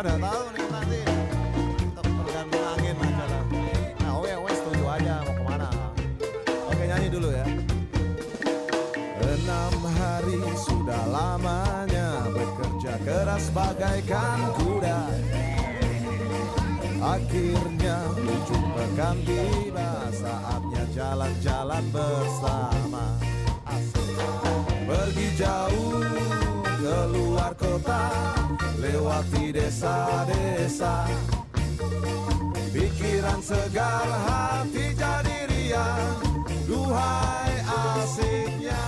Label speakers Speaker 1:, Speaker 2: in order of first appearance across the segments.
Speaker 1: Ada tahu nih nanti tergantung angin aja lah. Nah, wes setuju aja mau kemana. Oke, nyanyi dulu ya. 6 hari sudah lamanya bekerja keras bagaikan kuda. Akhirnya ujung pekan tiba, saatnya jalan-jalan bersama. Asik. Pergi jauh keluar kota, lewati desa-desa. Pikiran segar, hati jadi riang, duhai asiknya.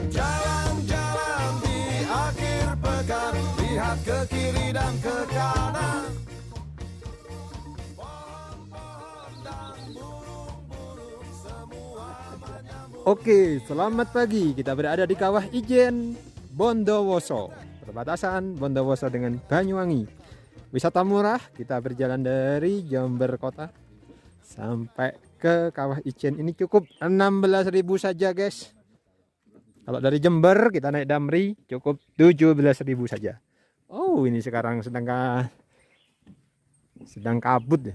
Speaker 1: Jalan-jalan di akhir pekan, lihat ke kiri dan ke kanan. Pohon-pohon dan burung-burung semua menyambut.
Speaker 2: Oke, selamat pagi. Kita berada di Kawah Ijen, Bondowoso, perbatasan Bondowoso dengan Banyuwangi. Wisata murah, kita berjalan dari Jember Kota sampai ke Kawah Ijen. Ini cukup 16.000 saja, guys. Kalau dari Jember kita naik Damri cukup 17.000 saja. Oh, ini sekarang sedang kabut.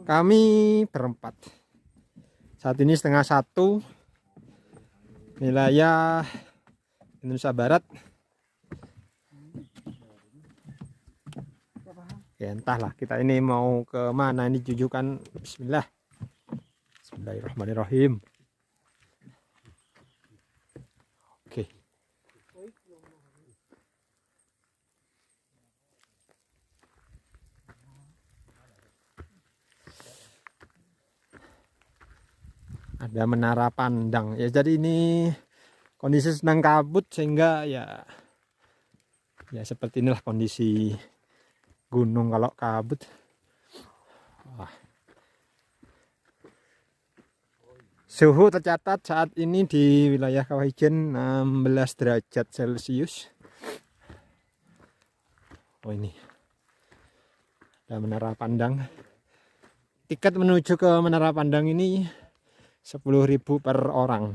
Speaker 2: Kami berempat. Saat ini 12:30 wilayah Indonesia Barat. Ya entahlah kita ini mau ke mana, ini jujukan. Bismillahirrahmanirrahim. Oke. Ada menara pandang ya, jadi ini kondisi sedang kabut sehingga ya seperti inilah kondisi gunung kalau kabut. Wah. Suhu tercatat saat ini di wilayah Kawah Ijen 16 derajat Celcius. Oh, ini ada menara pandang. Tiket menuju ke menara pandang ini 10.000 per orang.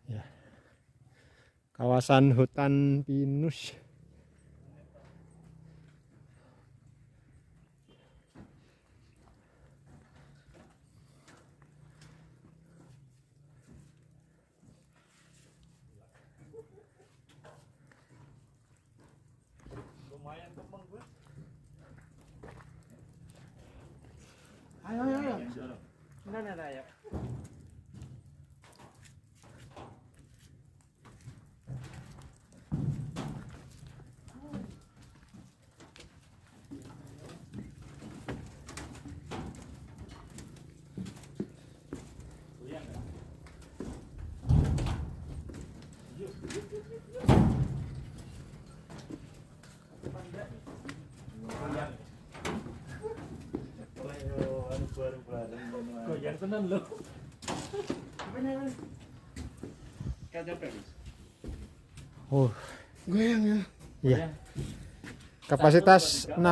Speaker 2: Ya. Kawasan hutan pinus.
Speaker 3: Ayo. Mana raya? Goyang tenan lho.
Speaker 2: Oh,
Speaker 3: Goyang ya.
Speaker 2: iya. Kapasitas 6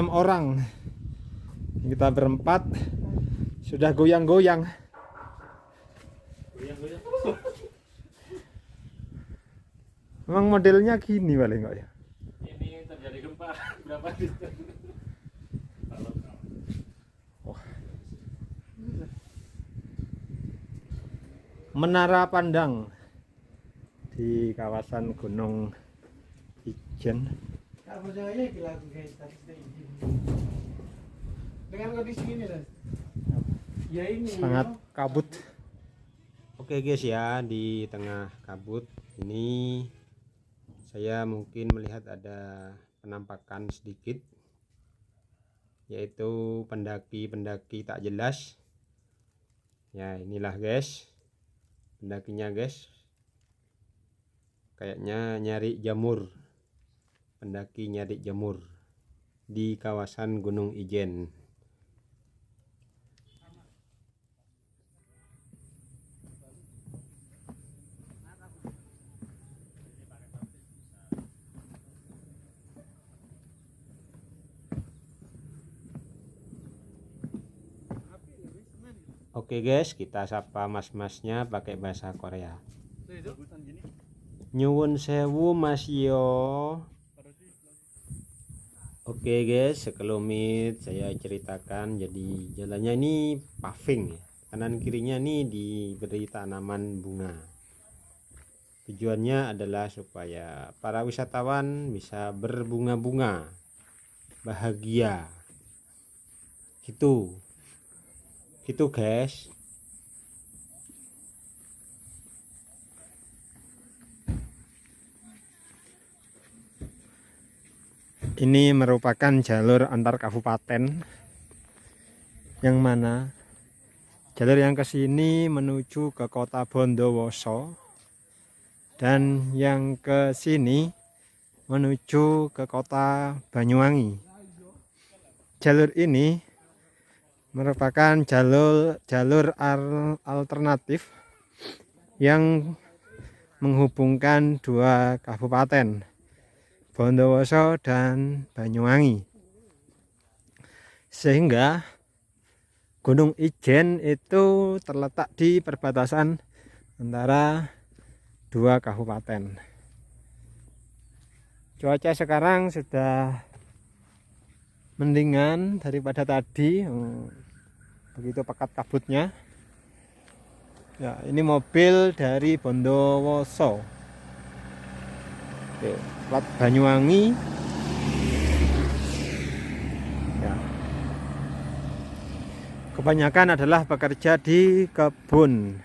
Speaker 2: orang. Kita berempat sudah goyang-goyang. Memang modelnya gini paling kok ya.
Speaker 4: Ini terjadi gempa berapa detik?
Speaker 2: Menara pandang di kawasan Gunung Ijen.
Speaker 3: Tak percaya gila aku guys tadi dengan kondisi ini lah. Ya ini
Speaker 2: Sangat kabut.
Speaker 5: Oke guys ya, di tengah kabut ini saya mungkin melihat ada penampakan sedikit, yaitu pendaki-pendaki tak jelas. Ya inilah guys pendakinya guys, kayaknya nyari jamur, pendaki nyari jamur di kawasan Gunung Ijen. Oke guys, kita sapa mas-masnya pakai bahasa Korea. Nyuwun sewu mas yo. Oke guys, sekelumit saya ceritakan. Jadi jalannya ini paving ya. Kanan kirinya nih diberi tanaman bunga. Tujuannya adalah supaya para wisatawan bisa berbunga-bunga, bahagia. Gitu guys.
Speaker 2: Ini merupakan jalur antar kabupaten, yang mana jalur yang ke sini menuju ke kota Bondowoso dan yang ke sini menuju ke kota Banyuwangi. Jalur ini merupakan jalur alternatif yang menghubungkan dua kabupaten, Bondowoso dan Banyuwangi, sehingga Gunung Ijen itu terletak di perbatasan antara dua kabupaten. Cuaca sekarang sudah mendingan daripada tadi, begitu pekat kabutnya. Ya, ini mobil dari Bondowoso. Oke, plat Banyuwangi. Ya. Kebanyakan adalah bekerja di kebun.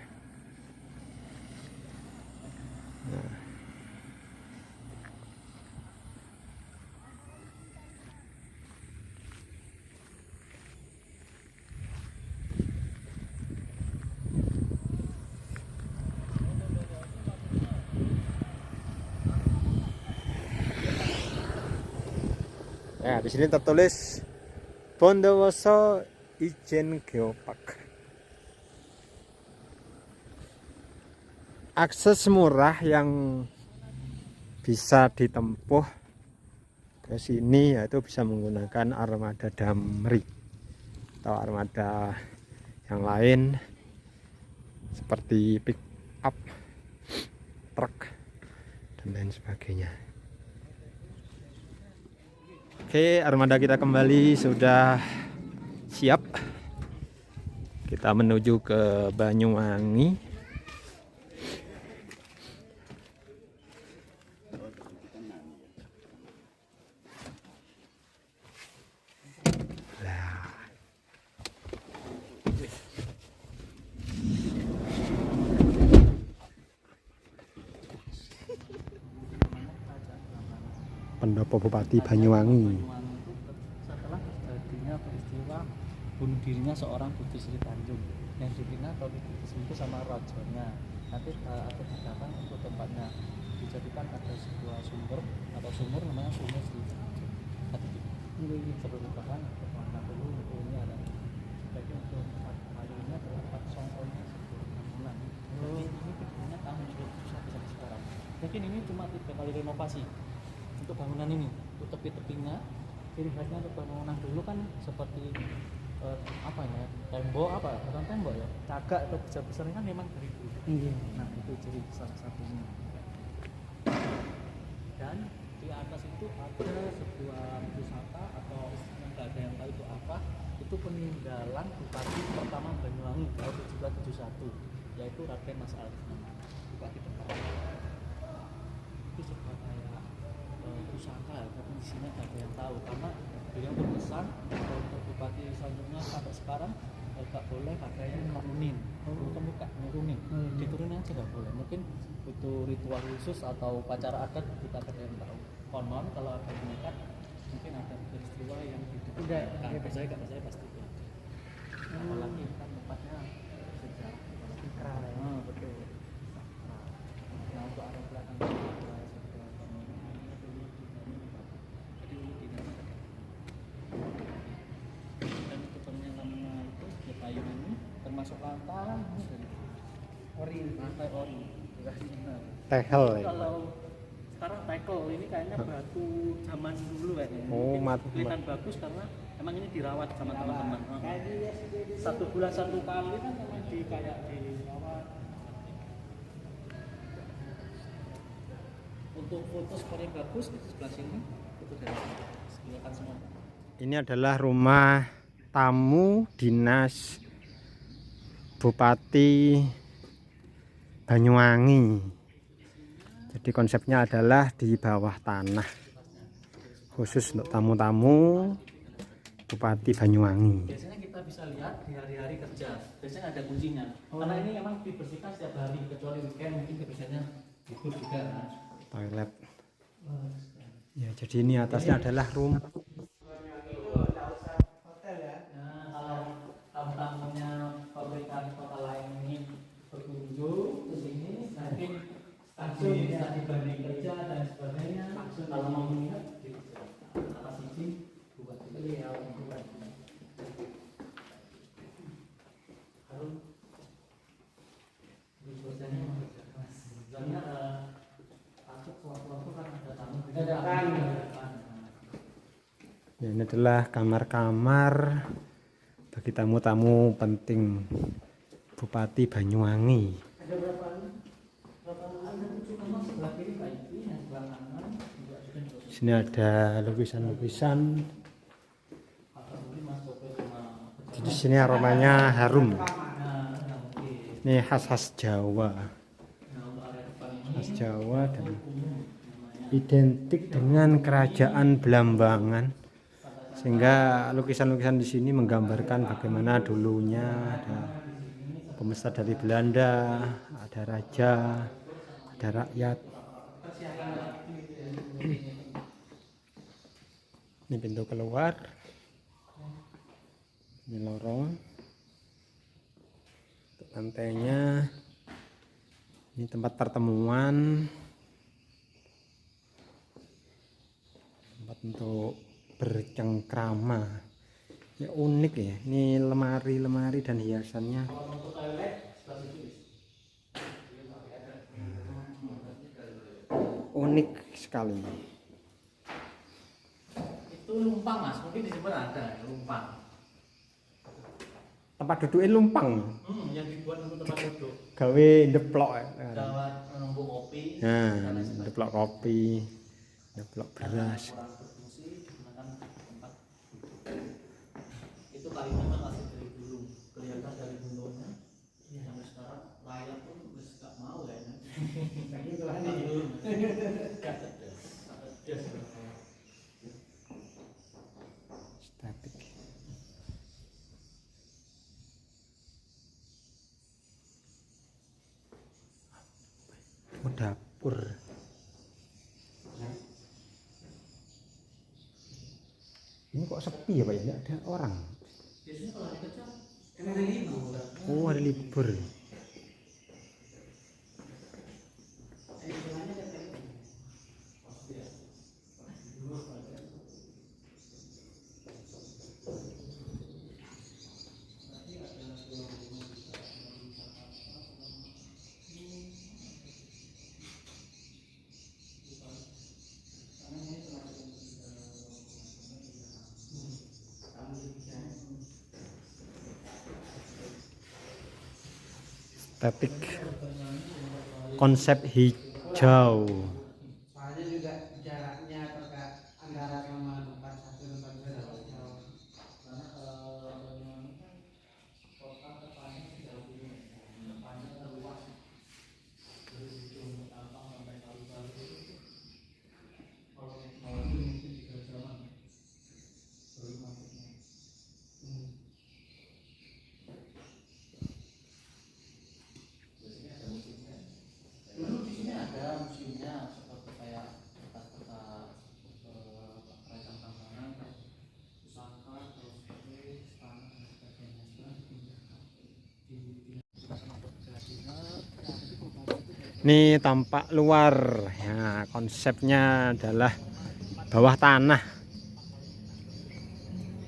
Speaker 2: Ya, di sini tertulis Bondowoso Ijen Geopark. Akses murah yang bisa ditempuh ke sini yaitu bisa menggunakan armada Damri atau armada yang lain seperti pick up, truk dan lain sebagainya. Oke, armada kita kembali sudah siap. Kita menuju ke Banyuwangi. Pendopo Bupati Banyuwangi.
Speaker 3: Setelah terjadinya peristiwa bunuh dirinya seorang Putri Sri Tanjung yang dibina kalau itu sama rajonya. Nanti ada tindakan untuk tempatnya dijadikan ada sebuah sumber atau sumur namanya Sumur Sri Tanjung. Nanti sebelum bahan kemana dulu ini ada. Jadi untuk tempat kali ini adalah tempat songkolnya sebuah bangunan. Jadi ini berdirinya tahun 2001 sampai sekarang. Mungkin ini cuma 3 kali renovasi. Untuk bangunan ini, untuk tepi-tepinya, ciri khasnya untuk bangunan dulu kan seperti apa ya, tembok apa, bukan tembok ya, cagak atau besar-besarnya kan memang dari dulu. Nah itu ciri salah satunya. Dan di atas itu ada sebuah wisata atau yang nggak ada yang tahu itu apa, itu peninggalan Bupati pertama Banyuwangi tahun 1771, yaitu Raden Mas Aldi, Bupati pertama. Itu sebuah kayak pusaka, tapi di sini ada yang tahu karena beliau berpesan untuk bupati selanjutnya sampai sekarang nggak boleh ada yang nurunin, nurunin, diturunin aja nggak boleh. Mungkin butuh ritual khusus atau upacara adat, kita ada yang tahu. Konon kalau ada mengikat, mungkin ada peristiwa yang hidup. Nggak percaya pasti. Apalagi kan tempatnya sejarah, betul. Nah untuk arah belakang termasuk lantai ini dari lantai ori.
Speaker 2: Tehel ya.
Speaker 3: Kalau sekarang tekel ini kayaknya batu zaman dulu kayaknya.
Speaker 2: Oh,
Speaker 3: Mungkin kelihatan bagus karena emang ini dirawat sama teman-teman. Satu bulan satu kali kan memang kayak dirawat. Untuk foto spot yang bagus di sebelah sini itu dari kelihatan semua.
Speaker 2: Ini adalah rumah tamu dinas Bupati Banyuwangi. Jadi konsepnya adalah di bawah tanah, khusus untuk tamu-tamu Bupati Banyuwangi.
Speaker 3: Biasanya kita bisa lihat di hari-hari kerja, biasanya ada kuncinya. Karena ini memang dibersihkan setiap hari, kecuali weekend mungkin biasanya libur juga. Kan?
Speaker 2: Toilet. Ya, jadi ini atasnya adalah room.
Speaker 3: Tamu-tamunya pabrikan kota lain ingin berkunjung ke sini, nanti langsung bisa dibanding kerja dan sebagainya. Kalau mau melihat, atas izin buat beliau. Harus bekerjanya misalnya takut suatu-suatu kan ada tamu.
Speaker 2: Ya, ini adalah kamar-kamar bagi tamu-tamu penting Bupati Banyuwangi.
Speaker 3: Ada berapa ada 7 kamar sebelah kiri kayak ini, yang sebelah kanan juga sudah.
Speaker 2: Sini ada lukisan-lukisan. Di sini aromanya harum. Ini khas-khas Jawa. Khas Jawa dan identik dengan kerajaan Blambangan. Sehingga lukisan-lukisan di sini menggambarkan bagaimana dulunya ada pemesta dari Belanda, ada raja, ada rakyat. Ini pintu keluar. Ini lorong. Untuk lantainya. Ini tempat pertemuan. Tempat untuk bercengkrama. Ya unik ya. Ini lemari-lemari dan hiasannya. Unik sekali.
Speaker 3: Itu lumpang Mas, mungkin di sini ada lumpang.
Speaker 2: Tempat duduknya lumpang.
Speaker 3: Yang dibuat untuk tempat duduk.
Speaker 2: Gawe ndeplok.
Speaker 3: Gawat menunggu kopi.
Speaker 2: Nah, ndeplok kopi, ndeplok beras.
Speaker 3: Kurang berfungsi digunakan tempat duduk. Itu kayunya kan masih dari dulu, kelihatan dari bentuknya. Sampai sekarang layak pun nggak mau ya. Gitu kan dulu.
Speaker 2: Statik. Oh, dapur. Ini kok sepi ya Pak ya? Nggak ada orang.
Speaker 3: Biasanya kalau hari kerja kan hari libur.
Speaker 2: Oh, ada libur. Estetik, konsep hijau.
Speaker 6: Soalnya juga jaraknya antara sama tempat satu tempat jauh.
Speaker 3: Dulu di sini ada museumnya seperti kayak bekas-bekas kerajaan Blambangan, pusaka, terus istana dan sebagainya. Sekarang dipindahkan.
Speaker 2: Ini tampak luar. Ya, konsepnya adalah bawah tanah.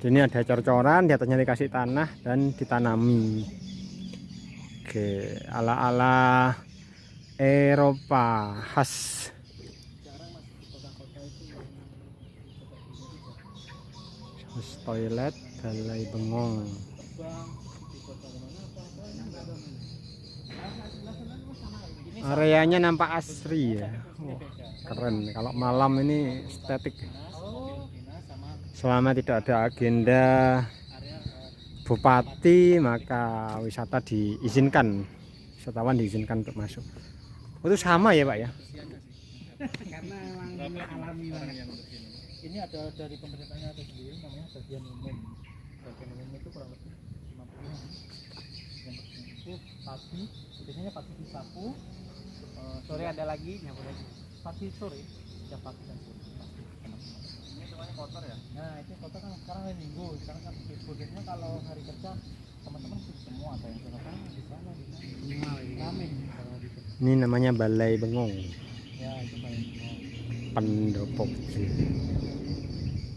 Speaker 2: Ini ada cor-coran, di atasnya dikasih tanah dan ditanami. Oke, ala-ala Eropa khas Terus toilet Balai Bengong. Areanya nampak asri ya. Wah, keren. Kalau malam ini estetik. Selama tidak ada agenda bupati maka wisata diizinkan, wisatawan diizinkan untuk masuk. Itu sama ya Pak ya?
Speaker 6: Karena memang alami banget.
Speaker 3: Ini ada dari pemerintahnya ada sendiri namanya bagian umum. Bagian umum itu kurang lebih 50. Yang itu pagi, biasanya pagi disapu,
Speaker 6: Sore ada lagi, nyapu lagi.
Speaker 3: pagi sore, setiap pagi dan sore. Ini semuanya kotor ya? Nah itu kotor kan sekarang hari Minggu, sekarang kan biasanya kalau hari kerja teman-teman semua ada yang sana di sana di sana. Rame kalau gitu.
Speaker 2: Ini namanya Balai Bengong.
Speaker 3: Ya itu paling
Speaker 2: Pendopo kecil.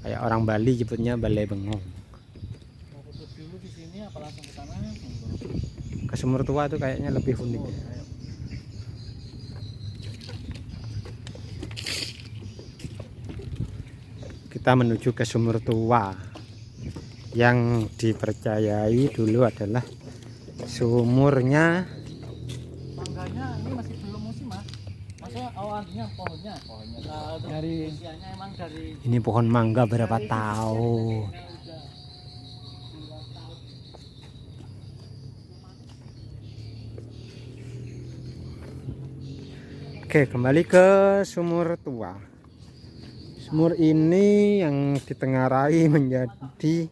Speaker 2: Kayak orang Bali nyebutnya Balai Bengong.
Speaker 3: mau foto dulu di sini apa langsung ke sana?
Speaker 2: Ke Sumur Tua itu kayaknya lebih unik. Kita menuju ke Sumur Tua yang dipercayai dulu adalah sumurnya.
Speaker 3: Mangganya ini masih belum musim mas. Maksudnya awalnya pohonnya. Nah, dari usianya emang dari
Speaker 2: Ini pohon mangga berapa tahun.
Speaker 3: udah puluhan tahun.
Speaker 2: Oke, kembali ke Sumur Tua. Sumur ini yang ditengarai menjadi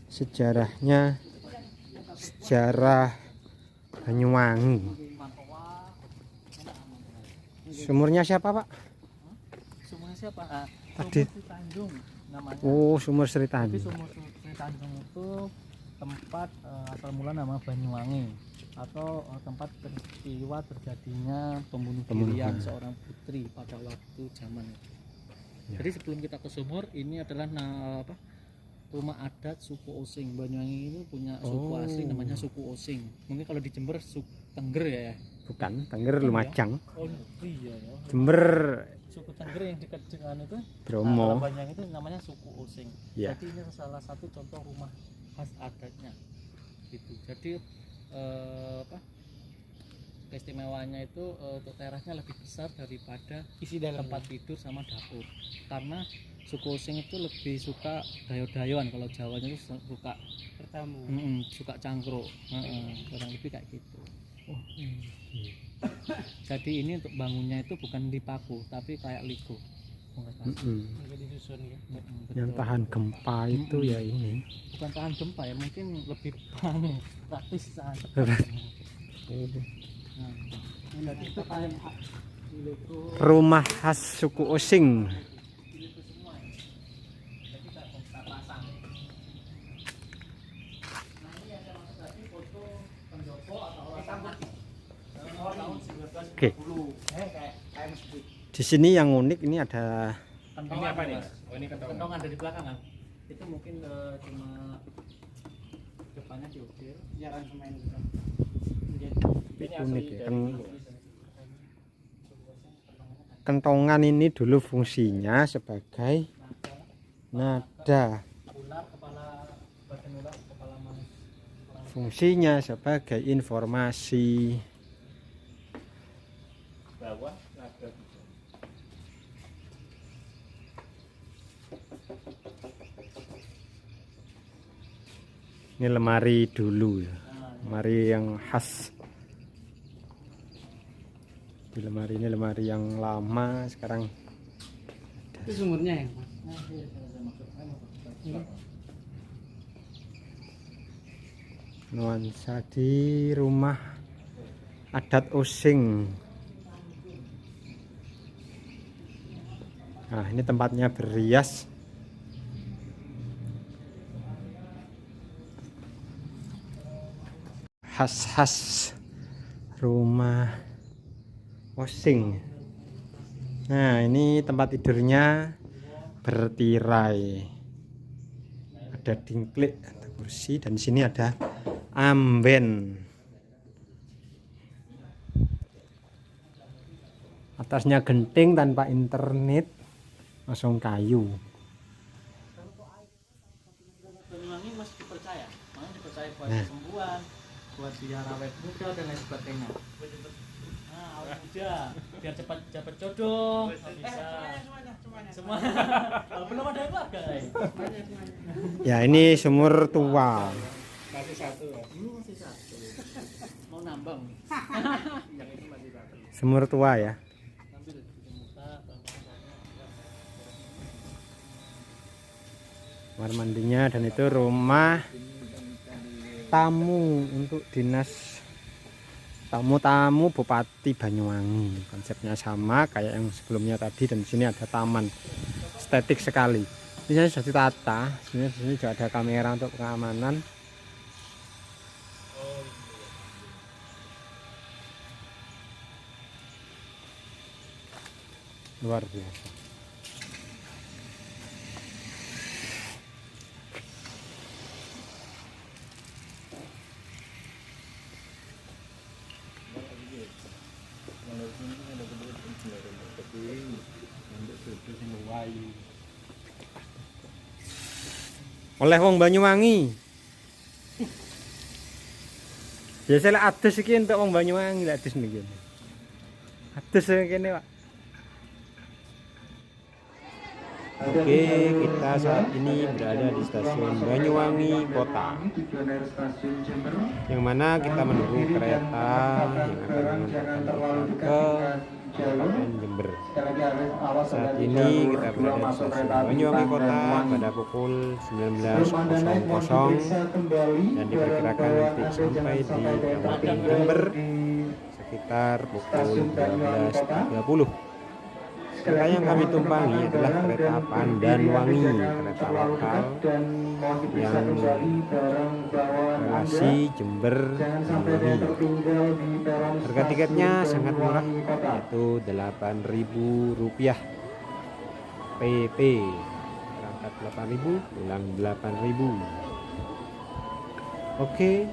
Speaker 2: sejarahnya sejarah Banyuwangi. Sumurnya siapa Pak?
Speaker 3: Sumurnya siapa? Ah,
Speaker 2: Tadi.
Speaker 3: Sumur Sri Tanjung namanya.
Speaker 2: Oh, Sumur Sri
Speaker 3: Jadi
Speaker 2: Tanjung.
Speaker 3: Sumur Sri Tanjung itu tempat asal mula nama Banyuwangi atau tempat peristiwa terjadinya pembunuh dirian
Speaker 2: Pembunuhan.
Speaker 3: seorang putri pada waktu zaman itu.
Speaker 2: Ya.
Speaker 3: Jadi sebelum kita ke sumur, ini adalah rumah adat suku Osing. Banyuwangi ini punya suku asli namanya suku Osing. Mungkin kalau di Jember suku Tengger ya.
Speaker 2: Bukan, Tengger Lumajang.
Speaker 3: Oh iya ya.
Speaker 2: Jember
Speaker 3: Suku Tengger yang dekat dengan itu
Speaker 2: Bromo.
Speaker 3: Banyuwangi itu namanya suku Osing.
Speaker 2: Ya.
Speaker 3: Jadi ini salah satu contoh rumah khas adatnya. Gitu. Jadi keistimewanya itu untuk terasnya lebih besar daripada isi dalam tempat tidur sama dapur, karena suku Osing itu lebih suka dayo-dayoan. Kalau Jawanya itu suka
Speaker 6: Bertamu.
Speaker 3: suka cangkruk, kurang lebih kayak gitu. Jadi ini untuk bangunnya itu bukan dipaku tapi kayak ligo.
Speaker 6: Jadi disusun ya.
Speaker 2: Yang tahan gempa itu ya ini.
Speaker 3: Bukan tahan gempa ya, mungkin lebih praktis saat nah, itu kayak ligo
Speaker 2: Rumah khas suku Osing.
Speaker 3: itu semua ya. Jadi kita pasang. Nah ini ada masuk lagi foto pendopo atau orang tahun 1920.
Speaker 2: Oke.
Speaker 3: Kayak masjid.
Speaker 2: Di sini yang unik ini ada
Speaker 3: Kentongan
Speaker 4: apa nih?
Speaker 3: Mas.
Speaker 4: Oh, ini kentongan.
Speaker 3: Kentongan dari belakang kan. Itu mungkin cuma depannya diukir.
Speaker 6: Jarang semain gitu.
Speaker 2: unik ya. Kentongan ini dulu fungsinya sebagai nada.
Speaker 3: Ular kepala badan ular kepala manusia.
Speaker 2: Fungsinya sebagai informasi.
Speaker 4: Bawah ada
Speaker 2: Ini lemari dulu ya. Lemari yang khas. Di lemari ini lemari yang lama sekarang.
Speaker 6: Itu sumurnya ya, Mas.
Speaker 2: Nuansa di rumah adat Osing. Nah, ini tempatnya berias. Khas-khas rumah Osing. Nah, ini tempat tidurnya bertirai. Ada dingklik, ada kursi, dan di sini ada amben. Atasnya genting tanpa internet, langsung kayu.
Speaker 3: buat kesembuhan, buat biar awet muda dan lain sebagainya. Nah, awet muda biar cepat dapat jodoh, bisa semua. Kalau belum ada keluarga,
Speaker 2: Ya ini sumur tua.
Speaker 4: Masih satu ya.
Speaker 3: ini masih satu. Mau nambang.
Speaker 4: Yang ini masih satu.
Speaker 2: Sumur tua ya.
Speaker 3: Ambil di muka,
Speaker 2: Kamar mandinya, dan itu rumah tamu untuk dinas tamu-tamu Bupati Banyuwangi. Konsepnya sama kayak yang sebelumnya tadi, dan di sini ada taman estetik sekali. Ini sudah ditata. Di sini juga ada kamera untuk pengamanan. Luar biasa. Oleh wong Banyuwangi. Biasanya adus iki untuk wong Banyuwangi, lek adus niki. Adus kene, Pak.
Speaker 5: Oke, kita saat ini berada di stasiun Banyuwangi Kota, yang mana kita menunggu kereta yang akan mengantarkan kita ke Kabupaten Jember. Saat ini kita berada di stasiun Banyuwangi Kota pada pukul 19.00 dan diperkirakan nanti sampai di Kabupaten Jember sekitar pukul 12.30. Kereta yang kami tumpangi adalah kereta Pandanwangi, kereta lokal yang relasi Jember Banyuwangi. Harga tiketnya sangat murah, yaitu Rp8.000 PP. Berangkat 8.000, pulang 8.000. Oke.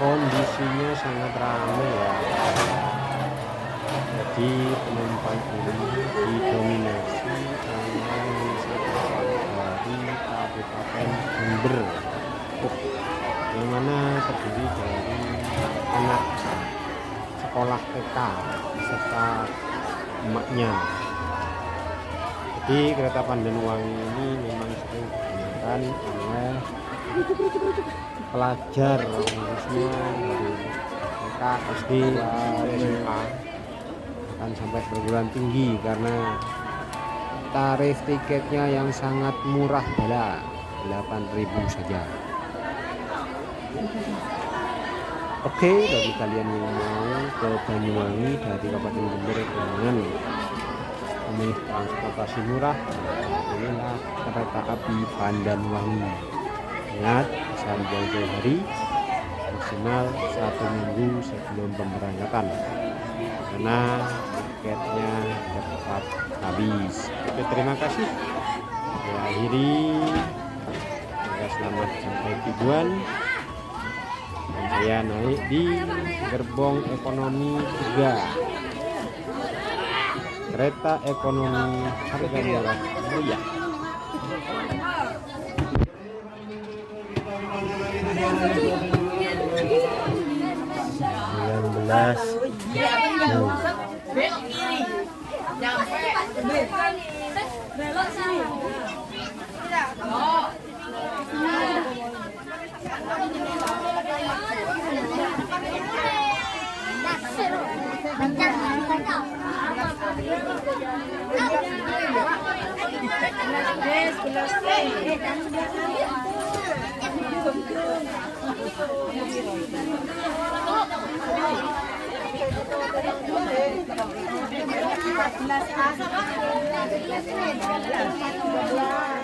Speaker 5: Kondisinya sangat ramai ya. Jadi penumpang ini didominasi oleh wisatawan dari Kabupaten Jember, yang mana terdiri dari anak sekolah TK serta emaknya. Jadi kereta Pandanwangi ini memang sering digunakan oleh pelajar, khususnya dari TK, SD, SMA, akan sampai perguruan tinggi, karena tarif tiketnya yang sangat murah adalah 8.000 saja. Oke, bagi kalian yang mau ke Banyuwangi dari Kabupaten Jember dengan memilih transportasi murah, inilah kereta api Pandanwangi. Ingat, pesan jauh-jauh hari, maksimal 1 minggu sebelum pemberangkatan, karena tiketnya cepat habis. Oke, terima kasih. Saya akhiri. Semoga selamat sampai tujuan. Dan saya naik di gerbong ekonomi 3. Kereta ekonomi harga murah meriah.
Speaker 7: Belok kiri, nyampe belok sini. Oh. Belas